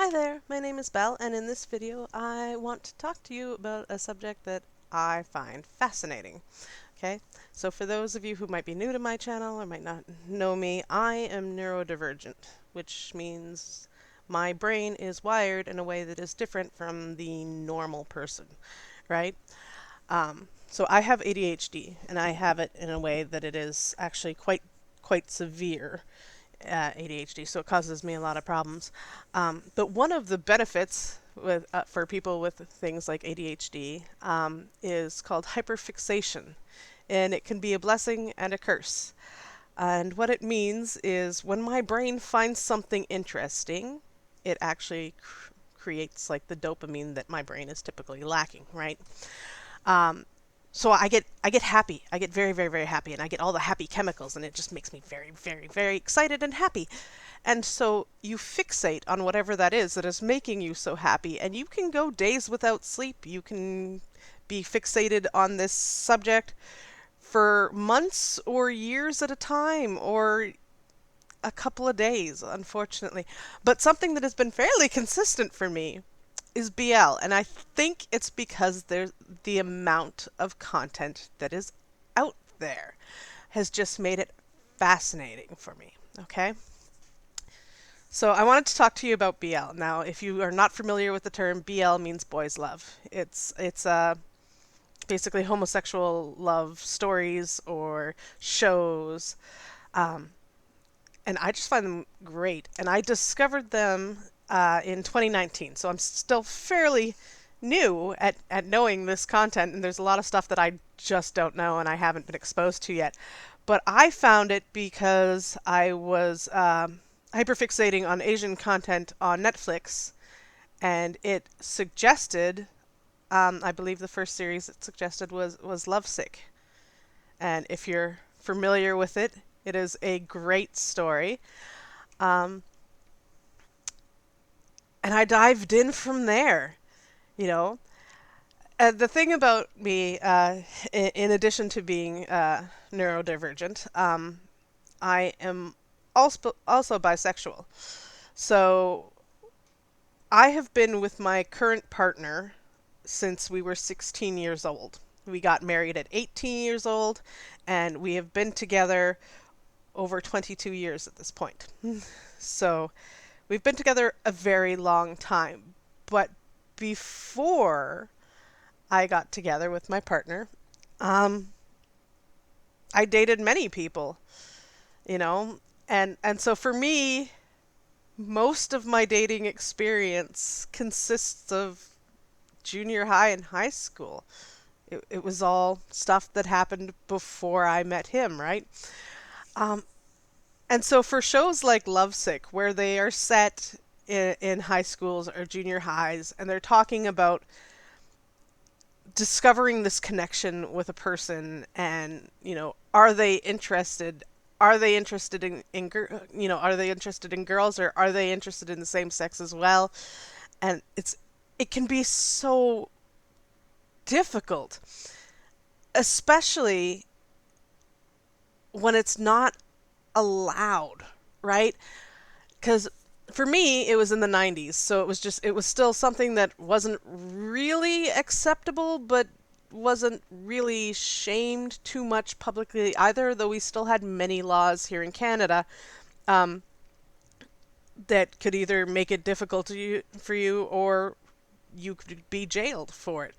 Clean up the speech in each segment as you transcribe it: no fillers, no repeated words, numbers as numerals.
Hi there, my name is Belle, and in this video I want to talk to you about a subject that I find fascinating. Okay, so for those of you who might be new to my channel or might not know me, I am neurodivergent, which means my brain is wired in a way that is different from the normal person, right? So I have ADHD, and I have it in a way that it is actually quite severe. ADHD, so it causes me a lot of problems. But one of the benefits for people with things like ADHD is called hyperfixation, and it can be a blessing and a curse. And what it means is when my brain finds something interesting, it actually creates like the dopamine that my brain is typically lacking, right? So I get happy. I get very happy, and I get all the happy chemicals, and it just makes me very excited and happy. And so you fixate on whatever that is making you so happy, and you can go days without sleep. You can be fixated on this subject for months or years at a time, or a couple of days, unfortunately. But something that has been fairly consistent for me is BL, and I think it's because there's the amount of content that is out there has just made it fascinating for me. Okay? So I wanted to talk to you about BL. Now, if you are not familiar with the term, BL means boys love. It's basically homosexual love stories or shows, and I just find them great. And I discovered them in 2019, so I'm still fairly new at knowing this content, and there's a lot of stuff that I just don't know and I haven't been exposed to yet. But I found it because I was hyperfixating on Asian content on Netflix, and it suggested, I believe the first series it suggested was Lovesick. And if you're familiar with it, it is a great story. Um, and I dived in from there, you know. The thing about me, in addition to being neurodivergent, I am also bisexual. So I have been with my current partner since we were 16 years old. We got married at 18 years old, and we have been together over 22 years at this point. So we've been together a very long time. But before I got together with my partner, um, I dated many people, you know, and so for me, most of my dating experience consists of junior high and high school. It was all stuff that happened before I met him, right? Um, and so for shows like Lovesick, where they are set in high schools or junior highs, and they're talking about discovering this connection with a person, and are they interested are they interested in girls, or are they interested in the same sex as well? And it can be so difficult, especially when it's not allowed, right? Because for me, it was in the 90s, so it was still something that wasn't really acceptable, but wasn't really shamed too much publicly either, though we still had many laws here in Canada um, that could either make it difficult for you, or you could be jailed for it,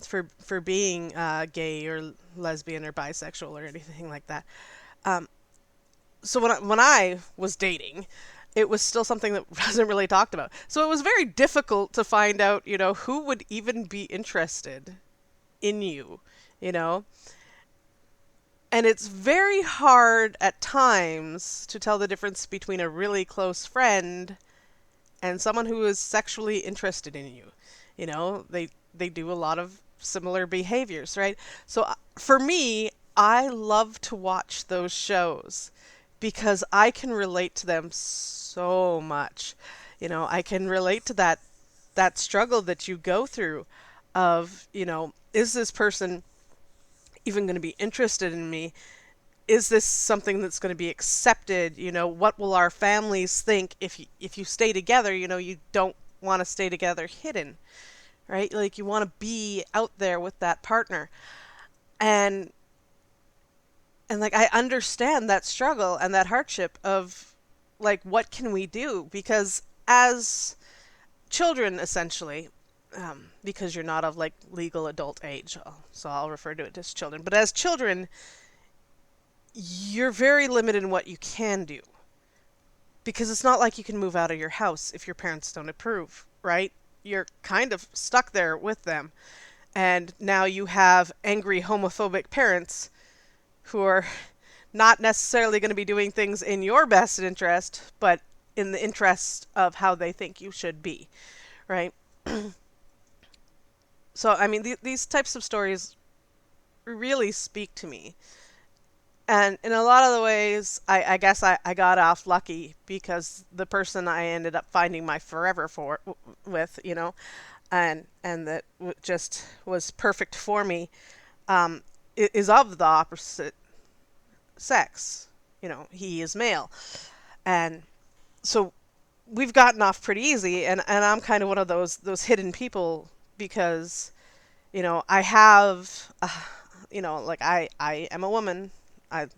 for being gay or lesbian or bisexual or anything like that. So when I was dating, it was still something that wasn't really talked about. So it was very difficult to find out, who would even be interested in you, you know? And it's very hard at times to tell the difference between a really close friend and someone who is sexually interested in you. They do a lot of similar behaviors, right? So for me, I love to watch those shows because I can relate to them so much. I can relate to that struggle that you go through of, is this person even going to be interested in me? is this something that's going to be accepted? You know, what will our families think if you stay together? You know, you don't want to stay together hidden, right? Like you want to be out there with that partner. And like I understand that struggle and that hardship of like what can we do? Because as children essentially, because you're not of like legal adult age, so I'll refer to it as children. But as children, you're very limited in what you can do because it's not like you can move out of your house if your parents don't approve, right? You're kind of stuck there with them. And now you have angry homophobic parents who are not necessarily going to be doing things in your best interest, but in the interest of how they think you should be, right? So, I mean, these types of stories really speak to me. And in a lot of the ways, I guess I got off lucky because the person I ended up finding my forever with, you know, and that just was perfect for me, is of the opposite sex. You know, he is male. And so we've gotten off pretty easy, and I'm kind of one of those hidden people because, you know, I have, you know, like I am a woman. I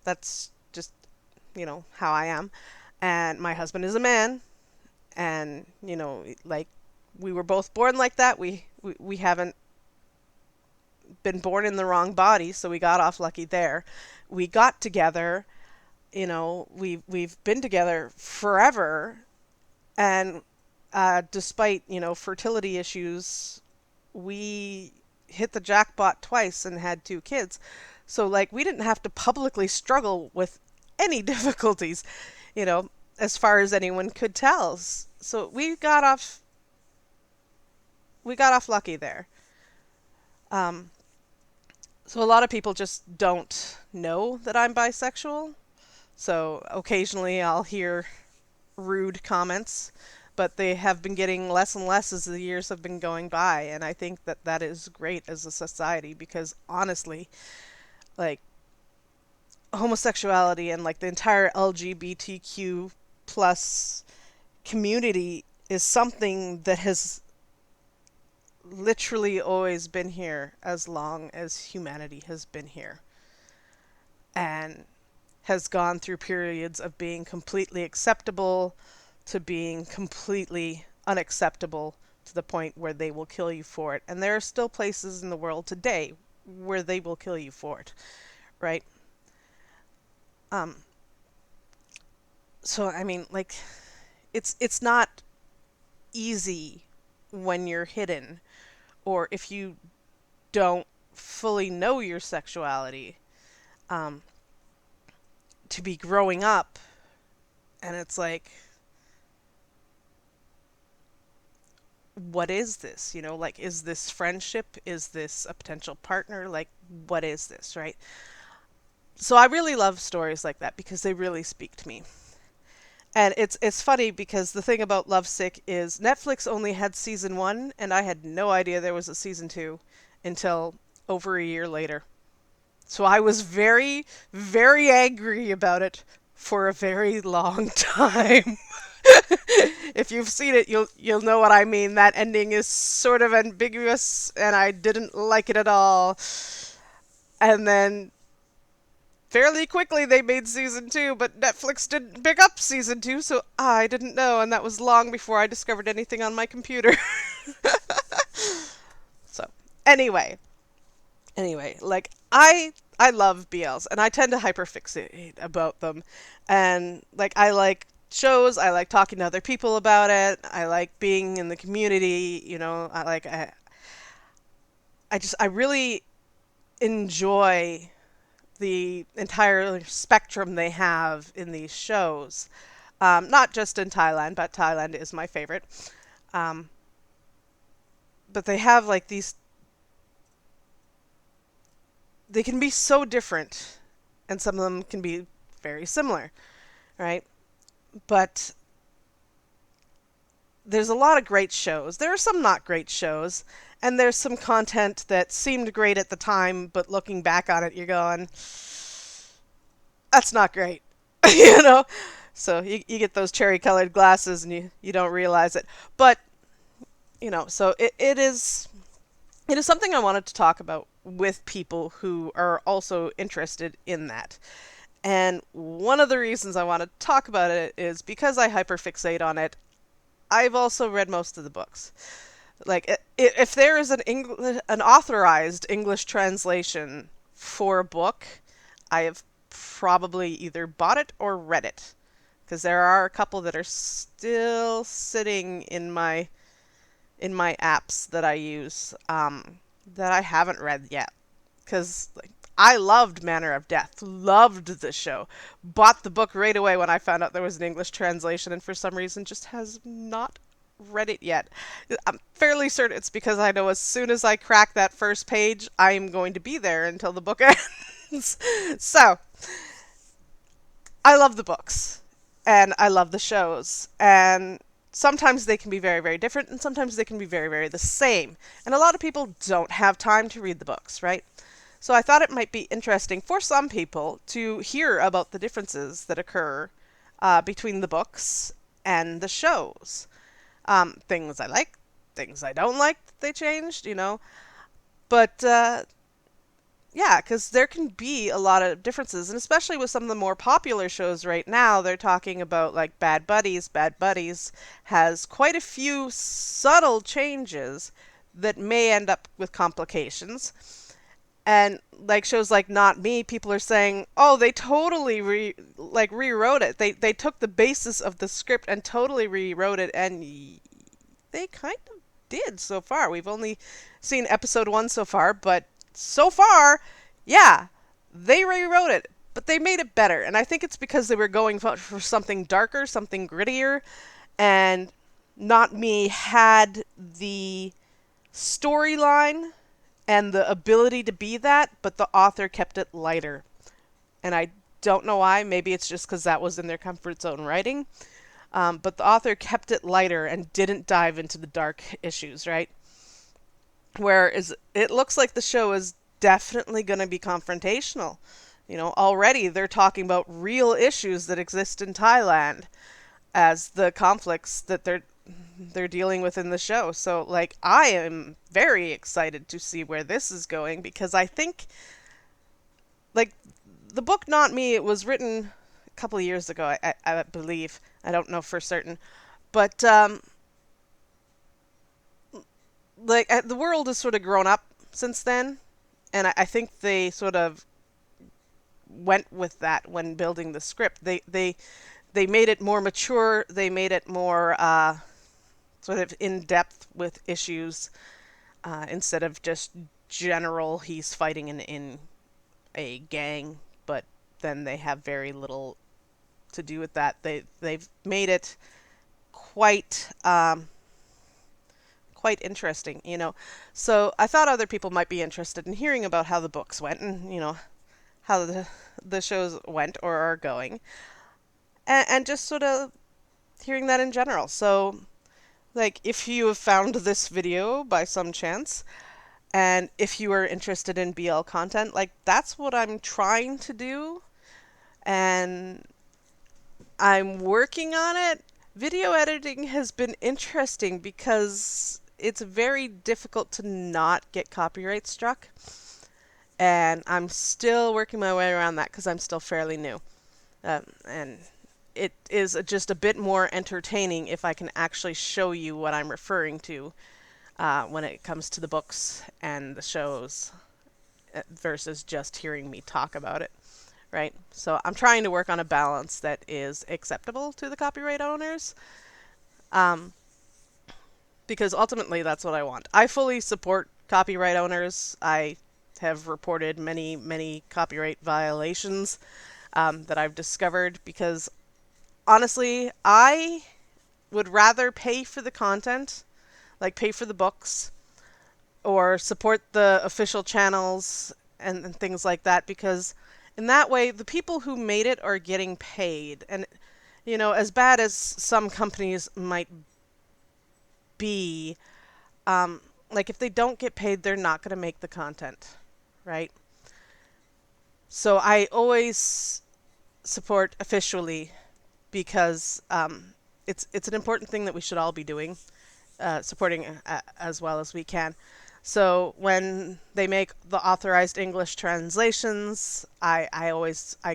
That's just, you know, how I am. And my husband is a man, and, you know, like we were both born like that. We haven't been born in the wrong body, so we got off lucky there. We got together, you know, we've been together forever, and despite, you know, fertility issues, we hit the jackpot twice and had two kids. So like we didn't have to publicly struggle with any difficulties, you know, as far as anyone could tell. So we got off lucky there. Um, so a lot of people just don't know that I'm bisexual. So occasionally I'll hear rude comments, but they have been getting less and less as the years have been going by, and I think that that is great as a society because honestly, like homosexuality and like the entire LGBTQ plus community is something that has literally always been here as long as humanity has been here and has gone through periods of being completely acceptable to being completely unacceptable to the point where they will kill you for it. And there are still places in the world today where they will kill you for it, right? Um, so I mean, like, it's not easy when you're hidden or if you don't fully know your sexuality, um, to be growing up, and it's like, what is this? You know, like, is this friendship? Is this a potential partner? Like, what is this, right? So I really love stories like that because they really speak to me. And it's funny because the thing about Lovesick is Netflix only had season one, and I had no idea there was a season two until over a year later. So I was very, very angry about it for a very long time. If you've seen it, you'll know what I mean. That ending is sort of ambiguous, and I didn't like it at all. And then fairly quickly they made season two, but Netflix didn't pick up season two, so I didn't know, and that was long before I discovered anything on my computer. So anyway, like I love BLs, and I tend to hyperfixate about them, and like I like shows, I like talking to other people about it, I like being in the community, you know, I really enjoy the entire spectrum they have in these shows. Not just in Thailand, but Thailand is my favorite. Um, but they have like these, they can be so different, and some of them can be very similar, right? But there's a lot of great shows. There are some not great shows, and there's some content that seemed great at the time, but looking back on it, you're going, That's not great. you know? So you get those cherry colored glasses and you don't realize it. But, so it is something I wanted to talk about with people who are also interested in that. And one of the reasons I want to talk about it is because I hyperfixate on it. I've also read most of the books. Like if there is an authorized English translation for a book, I have probably either bought it or read it because there are a couple that are still sitting in my apps that I use that I haven't read yet. Because like, I loved Manor of Death, loved the show, bought the book right away when I found out there was an English translation, and for some reason just has not read it yet. I'm fairly certain it's because I know as soon as I crack that first page, I'm going to be there until the book ends. So, I love the books and I love the shows. And sometimes they can be very, very different, and sometimes they can be very, very the same. And a lot of people don't have time to read the books, right? So I thought it might be interesting for some people to hear about the differences that occur between the books and the shows. Things I like, things I don't like that they changed. But yeah, because there can be a lot of differences, and especially with some of the more popular shows right now, they're talking about like Bad Buddies. Bad Buddies has quite a few subtle changes that may end up with complications. And like shows like Not Me, people are saying, "Oh, they totally rewrote it. They took the basis of the script and totally rewrote it." And they kind of did so far. We've only seen episode 1 so far, but so far, yeah, they rewrote it, but they made it better. And I think it's because they were going for something darker, something grittier, and Not Me had the storyline and the ability to be that, but the author kept it lighter. And I don't know why. Maybe it's just because that was in their comfort zone writing. But the author kept it lighter and didn't dive into the dark issues, right? Whereas it looks like the show is definitely going to be confrontational. Already they're talking about real issues that exist in Thailand as the conflicts that they're dealing with in the show. So like I am very excited to see where this is going because I think like the book Not Me, it was written a couple of years ago, I believe. I don't know for certain. But the world has sort of grown up since then, and I think they sort of went with that when building the script. They made it more mature. They made it more sort of in depth with issues instead of just general. He's fighting in a gang, but then they have very little to do with that. They've made it quite quite interesting. So I thought other people might be interested in hearing about how the books went and how the shows went or are going, and just sort of hearing that in general. So like if you have found this video by some chance, and if you are interested in BL content, like that's what I'm trying to do, and I'm working on it. Video editing has been interesting because it's very difficult to not get copyright struck. And I'm still working my way around that because I'm still fairly new. And it is just a bit more entertaining if I can actually show you what I'm referring to when it comes to the books and the shows versus just hearing me talk about it. Right? So I'm trying to work on a balance that is acceptable to the copyright owners. Um, because ultimately that's what I want. I fully support copyright owners. I have reported many, many copyright violations that I've discovered because honestly, I would rather pay for the content, like pay for the books, or support the official channels and things like that because in that way the people who made it are getting paid. And as bad as some companies might be, like if they don't get paid, they're not going to make the content, right? So I always support officially because it's an important thing that we should all be doing, supporting as well as we can. So when they make the authorized English translations, I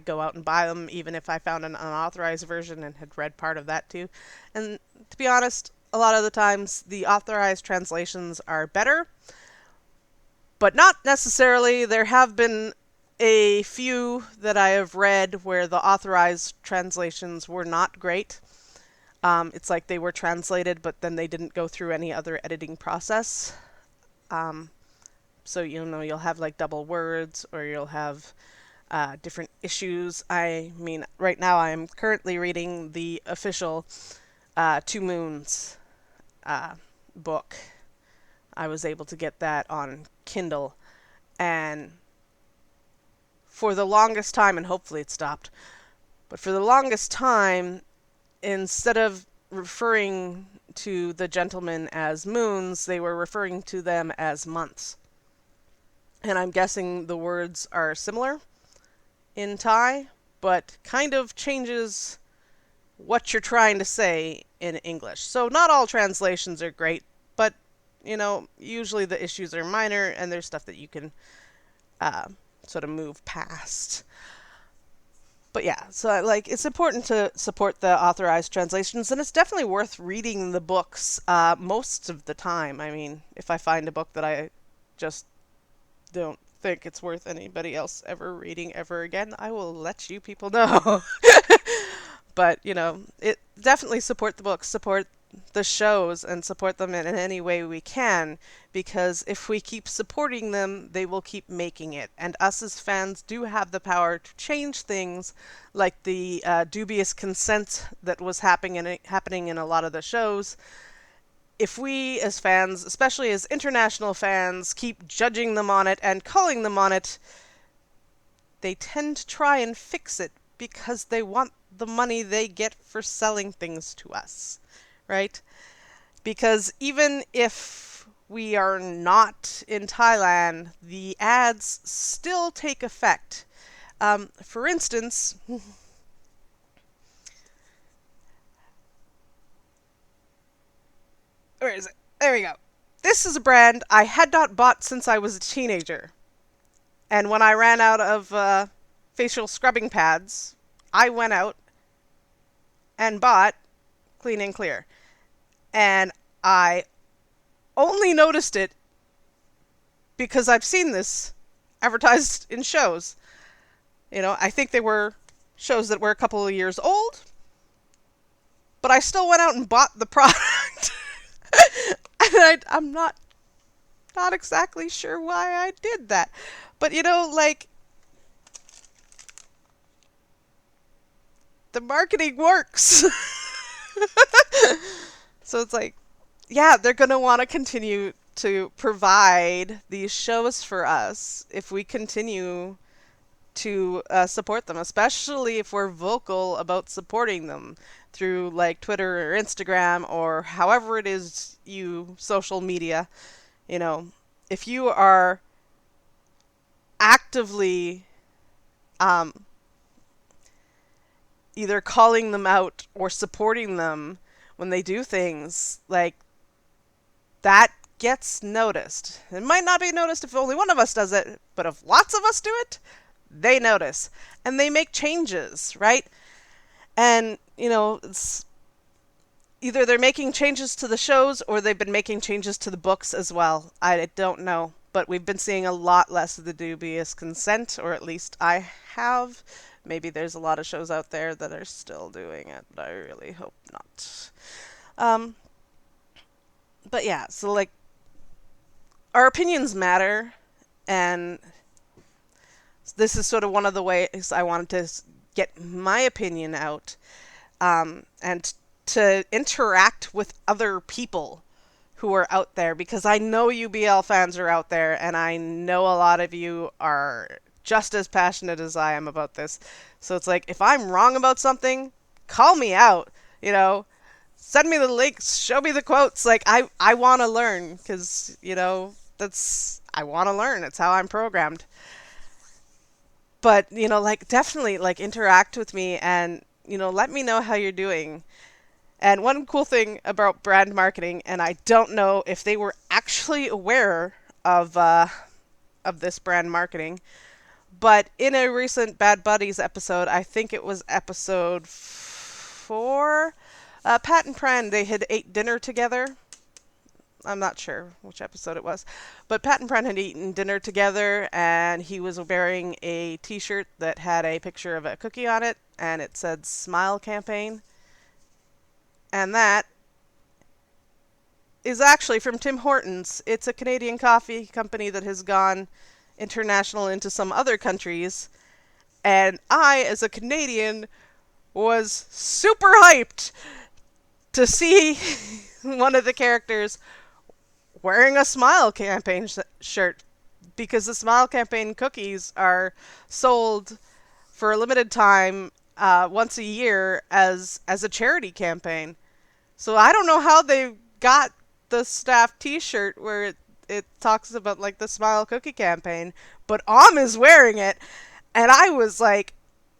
go out and buy them, even if I found an unauthorized version and had read part of that too. And to be honest, a lot of the times the authorized translations are better, but not necessarily. There have been a few that I have read where the authorized translations were not great. It's like they were translated, but then they didn't go through any other editing process. Um, so you'll have like double words, or you'll have different issues. I mean, right now I am currently reading the official Two Moons book. I was able to get that on Kindle, and for the longest time, and hopefully it stopped, but for the longest time, instead of referring to the gentlemen as moons, they were referring to them as months. And I'm guessing the words are similar in Thai, but kind of changes what you're trying to say in English. So not all translations are great, but usually the issues are minor and there's stuff that you can uh, sort of move past. But yeah, so like it's important to support the authorized translations, and it's definitely worth reading the books most of the time. I mean, if I find a book that I just don't think it's worth anybody else ever reading ever again, I will let you people know. But it definitely support the books, support the shows, and support them in any way we can, because if we keep supporting them, they will keep making it. And us as fans do have the power to change things, like the dubious consent that was happening in a lot of the shows. If we as fans, especially as international fans, keep judging them on it and calling them on it, they tend to try and fix it because they want the money they get for selling things to us, right? Because even if we are not in Thailand, the ads still take effect. For instance, where is it? There we go. This is a brand I had not bought since I was a teenager. And when I ran out of facial scrubbing pads, I went out and bought Clean and Clear. And I only noticed it because I've seen this advertised in shows. I think they were shows that were a couple of years old, but I still went out and bought the product. And I'm not exactly sure why I did that. But like, the marketing works. So it's like, yeah, they're going to want to continue to provide these shows for us if we continue to support them, especially if we're vocal about supporting them through like Twitter or Instagram or however it is you social media. If you are actively um, either calling them out or supporting them when they do things, like, that gets noticed. It might not be noticed if only one of us does it, but if lots of us do it, they notice. And they make changes, right? And, it's either they're making changes to the shows or they've been making changes to the books as well. I don't know. But we've been seeing a lot less of the dubious consent, or at least I have. Maybe there's a lot of shows out there that are still doing it, but I really hope not. Um, but yeah, so like, our opinions matter, and this is sort of one of the ways I wanted to get my opinion out, and to interact with other people who are out there, because I know UBL fans are out there, and I know a lot of you are just as passionate as I am about this. So it's like, if I'm wrong about something, call me out, send me the links, show me the quotes. Like, I want to learn, because, I want to learn. It's how I'm programmed. But, like definitely like interact with me and, let me know how you're doing. And one cool thing about brand marketing, and I don't know if they were actually aware of this brand marketing, but in a recent Bad Buddies episode, I think it was episode 4, Pat and Pran, they had ate dinner together. I'm not sure which episode it was, but Pat and Pran had eaten dinner together, and he was wearing a T-shirt that had a picture of a cookie on it, and it said "Smile Campaign," and that is actually from Tim Hortons. It's a Canadian coffee company that has gone international into some other countries, and I, as a Canadian, was super hyped to see one of the characters wearing a Smile Campaign shirt, because the Smile Campaign cookies are sold for a limited time once a year as a charity campaign. So I don't know how they got the staff T-shirt where it talks about like the Smile Cookie campaign, but is wearing it, and I was like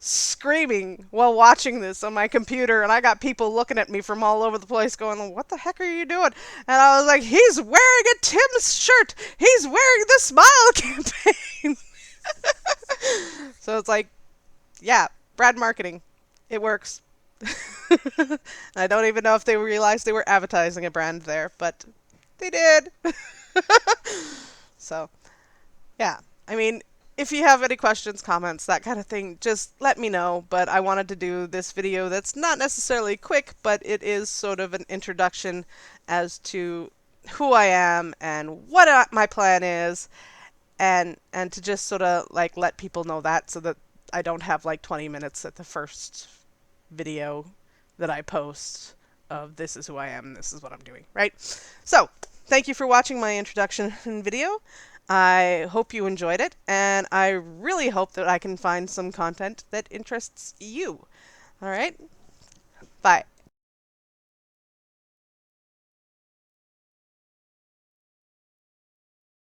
screaming while watching this on my computer, and I got people looking at me from all over the place going, "What the heck are you doing?" And I was like, "He's wearing a Tim's shirt. He's wearing the Smile campaign." So it's like, yeah, brand marketing. It works. I don't even know if they realized they were advertising a brand there, but they did. So, yeah. I mean, if you have any questions, comments, that kind of thing, just let me know. But I wanted to do this video that's not necessarily quick, but it is sort of an introduction as to who I am and what my plan is, and to just sort of like let people know that, so that I don't have like 20 minutes at the first video that I post of "this is who I am, this is what I'm doing," right? So, thank you for watching my introduction video. I hope you enjoyed it, and I really hope that I can find some content that interests you. All right? Bye.